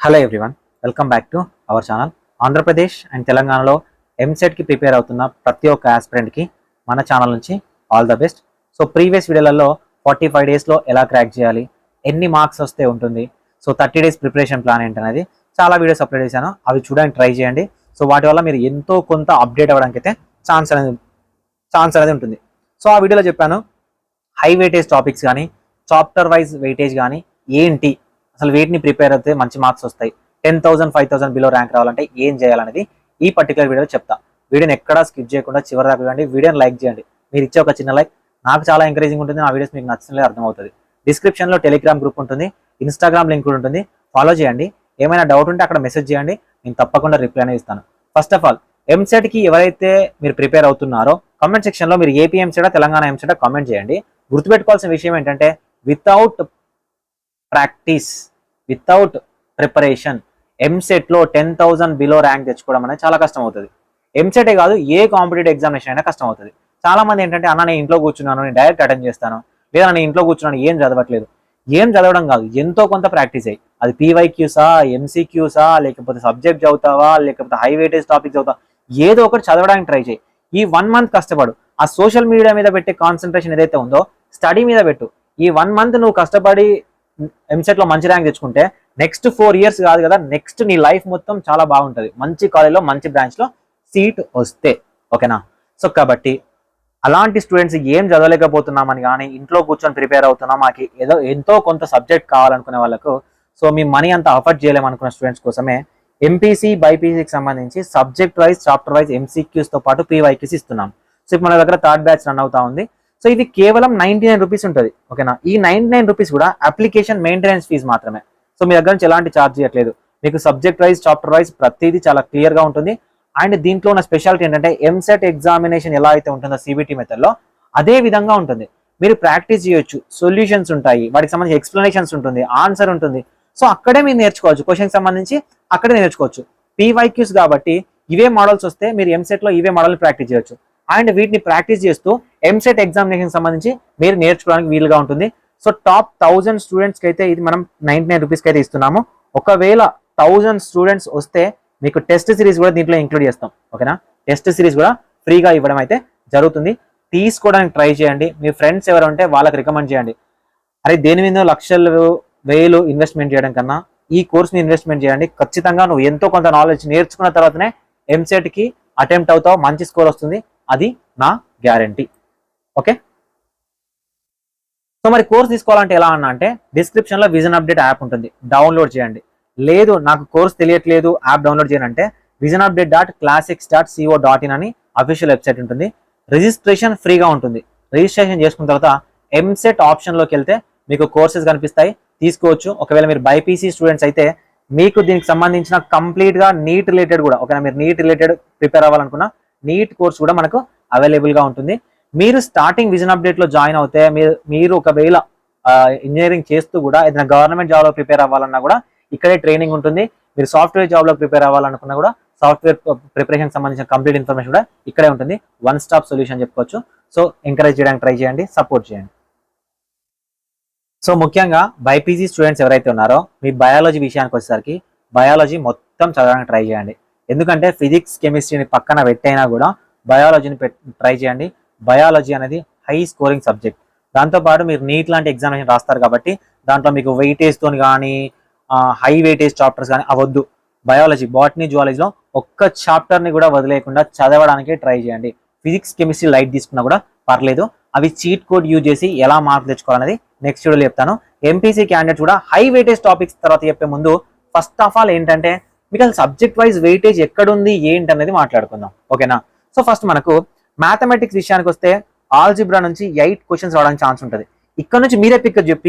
Hello everyone, welcome back to our channel. Andhra Pradesh and తెలంగాణలో ఎంసెట్కి prepare అవుతున్న ప్రతి ఒక్క ఆస్పిరెంట్కి మన ఛానల్ నుంచి all the best. So previous వీడియోలలో 45 డేస్లో ఎలా క్రాక్ చేయాలి, ఎన్ని మార్క్స్ వస్తే ఉంటుంది, సో 30 డేస్ ప్రిపరేషన్ ప్లాన్ ఏంటనేది చాలా వీడియోస్ అప్లోడ్ చేశాను. అవి చూడడానికి ట్రై చేయండి. సో వాటి వల్ల మీరు ఎంతో కొంత అప్డేట్ అవ్వడానికి అయితే ఛాన్స్ అనేది ఉంటుంది. సో ఆ వీడియోలో చెప్పాను హై వెయిటేజ్ టాపిక్స్ కానీ చాప్టర్ వైజ్ వెయిటేజ్ కానీ ఏంటి, అసలు వీటిని ప్రిపేర్ అయితే మంచి మార్క్స్ వస్తాయి, 10,000 5,000 బిలో ర్యాంక్ రావాలంటే ఏం చేయాలనేది ఈ పర్టికులర్ వీడియోలో చెప్తా. వీడియోని ఎక్కడా స్కిప్ చేయకుండా చివరి దాకా చూడండి. వీడియోని లైక్ చేయండి. మీరు ఇచ్చే ఒక చిన్న లైక్ నాకు చాలా ఎంకరేజింగ్ ఉంటుంది. నా వీడియోస్ మీకు నచ్చినట్లే అర్థమవుతుంది. డిస్క్రిప్షన్లో టెలిగ్రామ్ గ్రూప్ ఉంటుంది, ఇన్స్టాగ్రామ్ లింక్ కూడా ఉంటుంది, ఫాలో చేయండి. ఏమైనా డౌట్ ఉంటే అక్కడ మెసేజ్ చేయండి, నేను తప్పకుండా రిప్లై అనేది ఇస్తాను. ఫస్ట్ ఆఫ్ ఆల్ ఎంసెట్కి ఎవరైతే మీరు ప్రిపేర్ అవుతున్నారో కామెంట్ సెక్షన్లో మీరు ఏపీ ఎంసెటా తెలంగాణ ఎంసెటా కామెంట్ చేయండి. గుర్తుపెట్టుకోవాల్సిన విషయం ఏంటంటే వితౌట్ ప్రాక్టీస్, వితౌట్ ప్రిపరేషన్ ఎంసెట్లో 10,000 బిలో ర్యాంక్ తెచ్చుకోవడం అనేది చాలా కష్టం అవుతుంది. ఎంసెటే కాదు, ఏ కాంపిటేటివ్ ఎగ్జామినేషన్ అయినా కష్టం అవుతుంది. చాలా మంది ఏంటంటే అన్న నేను ఇంట్లో కూర్చున్నాను, నేను డైరెక్ట్ అటెండ్ చేస్తాను, లేదా నేను ఇంట్లో కూర్చున్నాను ఏం చదవట్లేదు. ఏం చదవడం కాదు, ఎంతో కొంత ప్రాక్టీస్ అయ్యి, అది పీవైక్యూసా, ఎంసీక్యూసా, లేకపోతే సబ్జెక్ట్ చదువుతావా, లేకపోతే హై వెయిటేజ్ టాపిక్ చదువుతావా, ఏదో ఒకటి చదవడానికి ట్రై చేయి. ఈ 1 మంత్ కష్టపడు. ఆ సోషల్ మీడియా మీద పెట్టే కాన్సన్ట్రేషన్ ఏదైతే ఉందో స్టడీ మీద పెట్టు. ఈ 1 మంత్ నువ్వు కష్టపడి ఎంసెట్లో మంచి ర్యాంక్ తెచ్చుకుంటే నెక్స్ట్ 4 ఇయర్స్ కాదు కదా, నెక్స్ట్ నీ లైఫ్ మొత్తం చాలా బాగుంటుంది. మంచి కాలేజ్లో మంచి బ్రాంచ్లో సీట్ వస్తే, ఓకేనా? సో కాబట్టి అలాంటి స్టూడెంట్స్ ఏం చదవలేకపోతున్నామని కానీ ఇంట్లో కూర్చొని ప్రిపేర్ అవుతున్నాం, మాకు ఏదో ఎంతో కొంత సబ్జెక్ట్ కావాలనుకునే వాళ్ళకు, సో మీ మనీ అంతా అఫర్ట్ చేయలేమనుకున్న స్టూడెంట్స్ కోసమే ఎంపీసీ బైపీసీకి సంబంధించి సబ్జెక్ట్ వైజ్ చాప్టర్ వైజ్ ఎంసీక్యూస్తో పాటు పీవైక్యూస్ ఇస్తున్నాం. సో ఇప్పుడు మన దగ్గర 3rd బ్యాచ్ రన్ అవుతా ఉంది. సో ఇది కేవలం 99 రూపీస్ ఉంటుంది, ఓకేనా? ఈ 99 రూపీస్ కూడా అప్లికేషన్ మెయింటెనెన్స్ ఫీజు మాత్రమే. సో మీ దగ్గర నుంచి ఎలాంటి ఛార్జ్ చేయట్లేదు. మీకు సబ్జెక్ట్ వైజ్ చాప్టర్ వైజ్ ప్రతిదీ చాలా క్లియర్గా ఉంటుంది. అండ్ దీంట్లో ఉన్న స్పెషాలిటీ ఏంటంటే ఎంసెట్ ఎగ్జామినేషన్ ఎలా అయితే ఉంటుందో సిబిటి మెథడ్లో అదే విధంగా ఉంటుంది. మీరు ప్రాక్టీస్ చేయొచ్చు, సొల్యూషన్స్ ఉంటాయి, వాటికి సంబంధించి ఎక్స్ప్లెనేషన్స్ ఉంటుంది, ఆన్సర్ ఉంటుంది. సో అక్కడే మీరు నేర్చుకోవచ్చు, క్వశ్చన్కి సంబంధించి అక్కడే నేర్చుకోవచ్చు. పీవైక్యూస్ కాబట్టి ఇవే మోడల్స్ వస్తే మీరు ఎంసెట్లో ఇవే మోడల్ని ప్రాక్టీస్ చేయొచ్చు. అండ్ వీటిని ప్రాక్టీస్ చేస్తూ ఎంసెట్ ఎగ్జామినేషన్ సంబంధించి మీరు నేర్చుకోవడానికి వీలుగా ఉంటుంది. సో టాప్ 1000 స్టూడెంట్స్కి అయితే ఇది మనం 99 రూపీస్కి అయితే ఇస్తున్నాము. ఒకవేళ 1000 స్టూడెంట్స్ వస్తే మీకు టెస్ట్ సిరీస్ కూడా దీంట్లో ఇంక్లూడ్ చేస్తాం, ఓకేనా? టెస్ట్ సిరీస్ కూడా ఫ్రీగా ఇవ్వడం అయితే జరుగుతుంది. తీసుకోవడానికి ట్రై చేయండి. మీ ఫ్రెండ్స్ ఎవరు ఉంటే వాళ్ళకి రికమెండ్ చేయండి. అరే దేని మీద లక్షలు వేలు ఇన్వెస్ట్మెంట్ చేయడం కన్నా ఈ కోర్స్ని ఇన్వెస్ట్మెంట్ చేయండి. ఖచ్చితంగా నువ్వు ఎంతో కొంత నాలెడ్జ్ నేర్చుకున్న తర్వాతనే ఎంసెట్కి అటెంప్ట్ అవుతావు, మంచి స్కోర్ వస్తుంది, అది నా గ్యారంటీ. ఓకే, సో మరి కోర్స్ తీసుకోవాలంటే ఎలా అన్నా అంటే డిస్క్రిప్షన్లో విజన్ అప్డేట్ యాప్ ఉంటుంది, డౌన్లోడ్ చేయండి. లేదు నాకు కోర్స్ తెలియట్లేదు యాప్ డౌన్లోడ్ చేయాలంటే visionupdate.classics.co.in అని అఫీషియల్ వెబ్సైట్ ఉంటుంది. రిజిస్ట్రేషన్ ఫ్రీగా ఉంటుంది. రిజిస్ట్రేషన్ చేసుకున్న తర్వాత ఎంసెట్ ఆప్షన్లోకి వెళ్తే మీకు కోర్సెస్ కనిపిస్తాయి, తీసుకోవచ్చు. ఒకవేళ మీరు బైపీసీ స్టూడెంట్స్ అయితే మీకు దీనికి సంబంధించిన కంప్లీట్గా నీట్ రిలేటెడ్ కూడా, ఓకేనా, మీరు నీట్ రిలేటెడ్ ప్రిపేర్ అవ్వాలనుకున్న నీట్ కోర్స్ కూడా మనకు అవైలబుల్గా ఉంటుంది. మీరు స్టార్టింగ్ విజన్ అప్డేట్లో జాయిన్ అవుతే మీరు ఒకవేళ ఇంజనీరింగ్ చేస్తూ కూడా ఏదైనా గవర్నమెంట్ జాబ్లో ప్రిపేర్ అవ్వాలన్నా కూడా ఇక్కడే ట్రైనింగ్ ఉంటుంది. మీరు సాఫ్ట్వేర్ జాబ్లో ప్రిపేర్ అవ్వాలనుకున్నా కూడా సాఫ్ట్వేర్ ప్రిపరేషన్ సంబంధించిన కంప్లీట్ ఇన్ఫర్మేషన్ కూడా ఇక్కడే ఉంటుంది. వన్ స్టాప్ సొల్యూషన్ చెప్పుకోవచ్చు. సో ఎంకరేజ్ చేయడానికి ట్రై చేయండి, సపోర్ట్ చేయండి. సో ముఖ్యంగా బైపీసీ స్టూడెంట్స్ ఎవరైతే ఉన్నారో మీ బయాలజీ విషయానికి వచ్చేసరికి బయాలజీ మొత్తం చదవడానికి ట్రై చేయండి. ఎందుకంటే ఫిజిక్స్ కెమిస్ట్రీని పక్కన పెట్టైనా కూడా బయాలజీని ట్రై చేయండి. బయాలజీ అనేది హై స్కోరింగ్ సబ్జెక్ట్. దాంతోపాటు మీరు నీట్ లాంటి ఎగ్జామినేషన్ రాస్తారు కాబట్టి దాంట్లో మీకు వెయిటేజ్తో కానీ హై వెయిటేజ్ చాప్టర్స్ కానీ అవద్దు. బయాలజీ, బాటనీ, జువాలజీలో ఒక్క చాప్టర్ని కూడా వదిలేయకుండా చదవడానికి ట్రై చేయండి. ఫిజిక్స్ కెమిస్ట్రీ లైట్ తీసుకున్నా కూడా పర్లేదు. అవి చీట్ కోడ్ యూజ్ చేసి ఎలా మార్క్ తెచ్చుకోవాలనేది నెక్స్ట్ వీడియోలో చెప్తాను. ఎంపీసీ క్యాండిడేట్స్ కూడా హై వెయిటేజ్ టాపిక్స్ తర్వాత చెప్పే ముందు ఫస్ట్ ఆఫ్ ఆల్ ఏంటంటే మీకు అసలు సబ్జెక్ట్ వైజ్ వెయిటేజ్ ఎక్కడుంది ఏంటి అనేది మాట్లాడుకుందాం, ఓకేనా? సో ఫస్ట్ మనకు మ్యాథమెటిక్స్ విషయానికి వస్తే ఆల్జిబ్రా నుంచి 8 క్వశ్చన్స్ రావడానికి ఛాన్స్ ఉంటుంది. ఇక్కడ నుంచి మీరే పిక్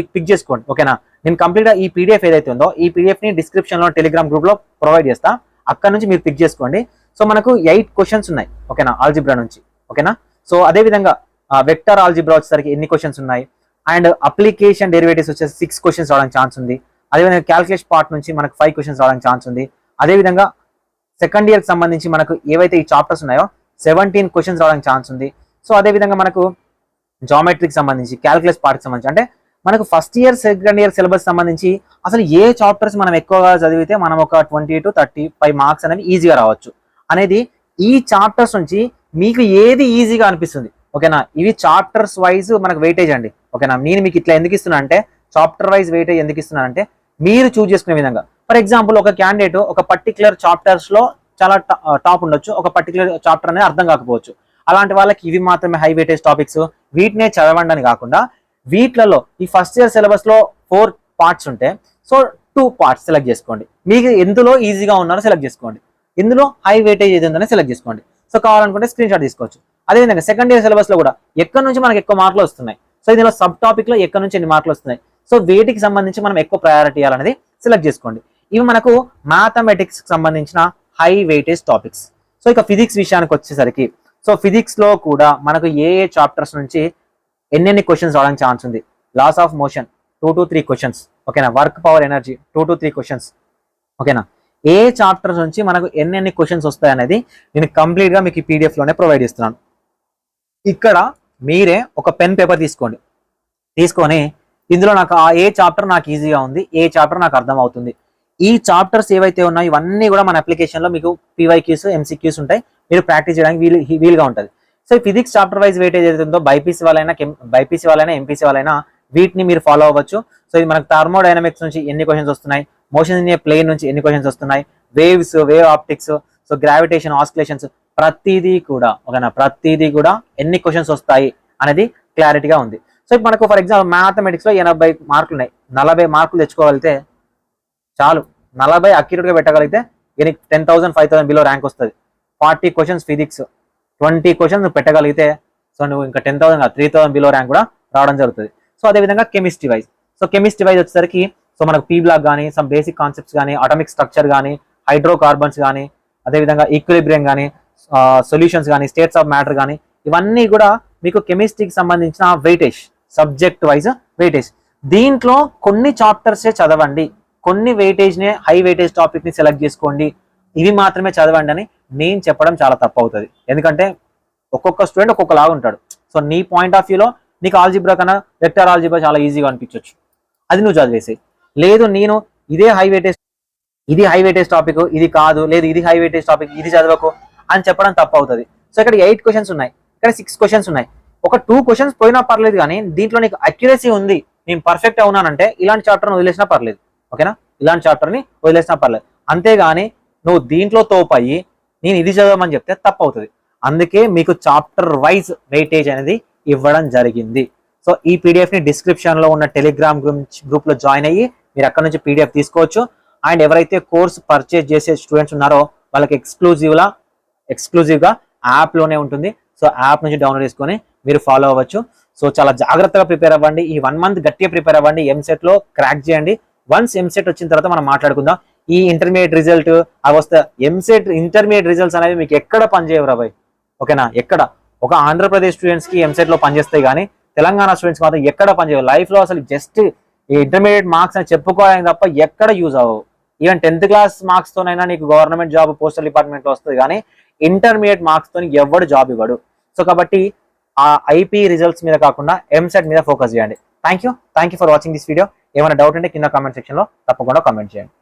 చేసుకోండి, ఓకేనా? నేను కంప్లీట్గా ఈ పీడిఎఫ్ ఏదైతే ఉందో ఈ పీడిఎఫ్ని డిస్క్రిప్షన్లో టెలిగ్రామ్ గ్రూప్లో ప్రొవైడ్ చేస్తా, అక్కడ నుంచి మీరు పిక్ చేసుకోండి. సో మనకు 8 క్వశ్చన్స్ ఉన్నాయి, ఓకేనా, ఆల్జిబ్రా నుంచి, ఓకేనా? సో అదేవిధంగా వెక్టర్ ఆల్జిబ్రా వచ్చేసరికి ఎన్ని క్వశ్చన్స్ ఉన్నాయి, అండ్ అప్లికేషన్ డెరివేటివ్స్ వచ్చేసి 6 క్వశ్చన్స్ రావడానికి ఛాన్స్ ఉంది. అదేవిధంగా క్యాల్కులేషన్ పార్ట్ నుంచి మనకు 5 క్వశ్చన్స్ రావడానికి ఛాన్స్ ఉంది. అదేవిధంగా సెకండ్ ఇయర్కి సంబంధించి మనకు ఏవైతే ఈ చాప్టర్స్ ఉన్నాయో 17 క్వశ్చన్స్ రావడానికి ఛాన్స్ ఉంది. సో అదేవిధంగా మనకు జామెట్రీకి సంబంధించి క్యాల్కులేస్ పార్ట్కి సంబంధించి అంటే మనకు first year second year syllabus సంబంధించి అసలు ఏ చాప్టర్స్ మనం ఎక్కువగా చదివితే మనం ఒక 20 to 35 మార్క్స్ అనేవి ఈజీగా రావచ్చు అనేది ఈ చాప్టర్స్ నుంచి మీకు ఏది ఈజీగా అనిపిస్తుంది. ఓకేనా, ఇవి చాప్టర్స్ వైజ్ మనకు వెయిటేజ్ అండి. ఓకేనా, నేను మీకు ఇట్లా ఎందుకు ఇస్తున్నా అంటే చాప్టర్ వైజ్ వెయిటేజ్ ఎందుకు ఇస్తున్నా అంటే మీరు చూజ్ చేసుకునే విధంగా. ఫర్ ఎగ్జాంపుల్ ఒక క్యాండిడేట్ ఒక పర్టికులర్ చాప్టర్స్ లో చాలా టాప్ ఉండొచ్చు, ఒక పర్టికులర్ చాప్టర్ అనేది అర్థం కాకపోవచ్చు. అలాంటి వాళ్ళకి ఇవి మాత్రమే హై వెయిటేజ్ టాపిక్స్, వీటినే చదవండి అని కాకుండా వీటిలలో ఈ ఫస్ట్ ఇయర్ సిలబస్ లో 4 పార్ట్స్ ఉంటే సో 2 పార్ట్స్ సెలెక్ట్ చేసుకోండి. మీకు ఎందులో ఈజీగా ఉన్నారో సెలెక్ట్ చేసుకోండి, ఇందులో హై వెయిటేజ్ ఏది ఉందని సెలెక్ట్ చేసుకోండి. సో కావాలనుకుంటే స్క్రీన్ షాట్ తీసుకోవచ్చు. అదేవిధంగా సెకండ్ ఇయర్ సిలబస్ లో కూడా ఎక్కడి నుంచి మనకు ఎక్కువ మార్కులు వస్తున్నాయి, సో ఇందులో సబ్ టాపిక్ లో ఎక్కడి నుంచి ఎన్ని మార్కులు వస్తున్నాయి, సో వీటికి సంబంధించి మనం ఎక్కువ ప్రయారిటీ ఇవ్వాలనేది సెలెక్ట్ చేసుకోండి. ఇవి మనకు మ్యాథమెటిక్స్ కి సంబంధించిన హై వెయిటేజ్ టాపిక్స్. సో ఇక ఫిజిక్స్ విషయానికి వచ్చేసరికి సో ఫిజిక్స్ లో కూడా మనకు ఏ చాప్టర్స్ నుంచి ఎన్నెన్ని క్వశ్చన్స్ రావడానికి ఛాన్స్ ఉంది. Laws of motion 2 to 3 questions. ఓకేనా, work power energy 2 to 3 questions. ఓకేనా, ఏ చాప్టర్స్ నుంచి మనకు ఎన్నెన్ని క్వశ్చన్స్ వస్తాయి అనేది నేను కంప్లీట్ గా మీకు పీడిఎఫ్ లోనే ప్రొవైడ్ చేస్తున్నాను. ఇక్కడ మీరే ఒక పెన్ పేపర్ తీసుకొని ఇందులో నాకు ఏ చాప్టర్ నాకు ఈజీగా ఉంది, ఏ చాప్టర్ నాకు అర్థం అవుతుంది, ఈ చాప్టర్స్ ఏవైతే ఉన్నాయో ఇవన్నీ కూడా మన అప్లికేషన్ లో మీకు PYQs MCQs ఉంటాయి, మీరు ప్రాక్టీస్ చేయడానికి వీలుగా ఉంటుంది. So physics chapter wise weightage ఏదైతే ఉందో బైపీసీ వాళ్ళైనా ఎంపీసీ వాళ్ళైనా వీటిని మీరు ఫాలో అవ్వచ్చు. సో ఇది మనకు థర్మోడైనమిక్స్ నుంచి ఎన్ని క్వశ్చన్స్ వస్తున్నాయి, మోషన్ ఇన్ ఏ ప్లేన్ నుంచి ఎన్ని క్వశ్చన్స్ వస్తున్నాయి, వేవ్ ఆప్టిక్స్, సో గ్రావిటేషన్ ఆస్కిలేషన్స్, ప్రతిదీ కూడా ఎన్ని క్వశ్చన్స్ వస్తాయి అనేది క్లారిటీగా ఉంది. సో ఇప్పుడు మనకు ఫర్ ఎగ్జాంపుల్ మ్యాథమెటిక్స్ లో 80 మార్కులు ఉన్నాయి, 40 మార్కులు తెచ్చుకోగలిగితే చాలు. 40 అక్యురేట్ గా పెట్టగలిగితే 10,000 5,000 బిలో ర్యాంక్ వస్తుంది. 40 క్వశ్చన్స్ ఫిజిక్స్, 20 క్వశ్చన్స్ పెట్టగలిగితే సో నువ్వు ఇంకా 10,000 3,000 బిలో ర్యాంక్ కూడా రావడం జరుగుతుంది. సో అదేవిధంగా కెమిస్ట్రీ వైజ్ వచ్చేసరికి సో మనకు పీ బ్లాక్ కానీ సమ్ బేసిక్ కాన్సెప్ట్స్ కానీ అటామిక్ స్ట్రక్చర్ కానీ హైడ్రోకార్బన్స్ కానీ అదేవిధంగా ఈక్విలిబ్రియం కానీ సొల్యూషన్స్ కానీ స్టేట్స్ ఆఫ్ మ్యాటర్ కానీ ఇవన్నీ కూడా మీకు కెమిస్ట్రీకి సంబంధించిన వెయిటేజ్, సబ్జెక్ట్ వైజ్ వెయిటేజ్. దీంట్లో కొన్ని చాప్టర్సే చదవండి, కొన్ని వెయిటేజ్నే హై వెయిటేజ్ టాపిక్ ని సెలెక్ట్ చేసుకోండి, ఇవి మాత్రమే చదవండి అని నేను చెప్పడం చాలా తప్పు అవుతుంది. ఎందుకంటే ఒక్కొక్క స్టూడెంట్ ఒక్కొక్కలాగా ఉంటాడు. సో నీ పాయింట్ ఆఫ్ వ్యూలో నీకు ఆల్జిబ్రా కన్నా వెక్టర్ ఆల్జిబ్రా చాలా ఈజీగా అనిపించవచ్చు, అది నువ్వు చదివేసి. లేదు నేను ఇది హై వెయిటేజ్ టాపిక్, ఇది కాదు, లేదు ఇది హై వెయిటేజ్ టాపిక్, ఇది చదవకు అని చెప్పడం తప్పు అవుతుంది. సో ఇక్కడ 8 క్వశ్చన్స్ ఉన్నాయి, ఇక్కడ 6 క్వశ్చన్స్ ఉన్నాయి. ఒక 2 క్వశ్చన్స్ పోయినా పర్లేదు, కానీ దీంట్లో నీకు అక్యురసీ ఉంది, నేను పర్ఫెక్ట్ అవునానంటే ఇలాంటి చాప్టర్ని వదిలేసినా పర్లేదు. ఓకేనా, ఇలాంటి చాప్టర్ని వదిలేసినా పర్లేదు. అంతేగాని నువ్వు దీంట్లో తోపయ్యి నేను ఇది చదవమని చెప్తే తప్పు అవుతుంది. అందుకే మీకు చాప్టర్ వైజ్ వెయిటేజ్ అనేది ఇవ్వడం జరిగింది. సో ఈ పీడిఎఫ్ ని డిస్క్రిప్షన్ లో ఉన్న టెలిగ్రామ్ గ్రూప్ లో జాయిన్ అయ్యి మీరు అక్కడ నుంచి పీడిఎఫ్ తీసుకోవచ్చు. అండ్ ఎవరైతే కోర్స్ పర్చేజ్ చేసే స్టూడెంట్స్ ఉన్నారో వాళ్ళకి ఎక్స్క్లూజివ్ గా యాప్ లోనే ఉంటుంది. సో యాప్ నుంచి డౌన్లోడ్ చేసుకొని మీరు ఫాలో అవ్వచ్చు. సో చాలా జాగ్రత్తగా ప్రిపేర్ అవ్వండి, ఈ 1 month గట్టిగా ప్రిపేర్ అవ్వండి, ఎంసెట్ లో క్రాక్ చేయండి. వన్స్ ఎంసెట్ వచ్చిన తర్వాత మనం మాట్లాడుకుందాం. ఈ ఇంటర్మీడియట్ రిజల్ట్ అవి వస్తే ఎంసెట్ ఇంటర్మీడియట్ రిజల్ట్స్ అనేవి మీకు ఎక్కడ పనిచేయవు రాబాయ్. ఓకేనా, ఎక్కడ ఒక ఆంధ్రప్రదేశ్ స్టూడెంట్స్ కి ఎంసెట్ లో పనిచేస్తాయి, కానీ తెలంగాణ స్టూడెంట్స్ మాత్రం ఎక్కడ పనిచేయవు. లైఫ్ లో అసలు జస్ట్ ఈ ఇంటర్మీడియట్ మార్క్స్ అని చెప్పుకోవడానికి తప్ప ఎక్కడ యూజ్ అవ్వవు. ఈవెన్ 10th క్లాస్ మార్క్స్ తోనైనా నీకు గవర్నమెంట్ జాబ్ పోస్టల్ డిపార్ట్మెంట్ లో వస్తుంది, కానీ ఇంటర్మీడియట్ మార్క్స్ తో ఎవడు జాబ్ ఇవ్వడు. సో కాబట్టి ఆ ఐపీ రిజల్ట్స్ మీద కాకుండా ఎంసెట్ మీద ఫోకస్ చేయండి. Thank you for watching this video. ఏమైనా డౌట్ ఉంటే కింద కామెంట్ సెక్షన్ లో తప్పకుండా కామెంట్ చేయండి.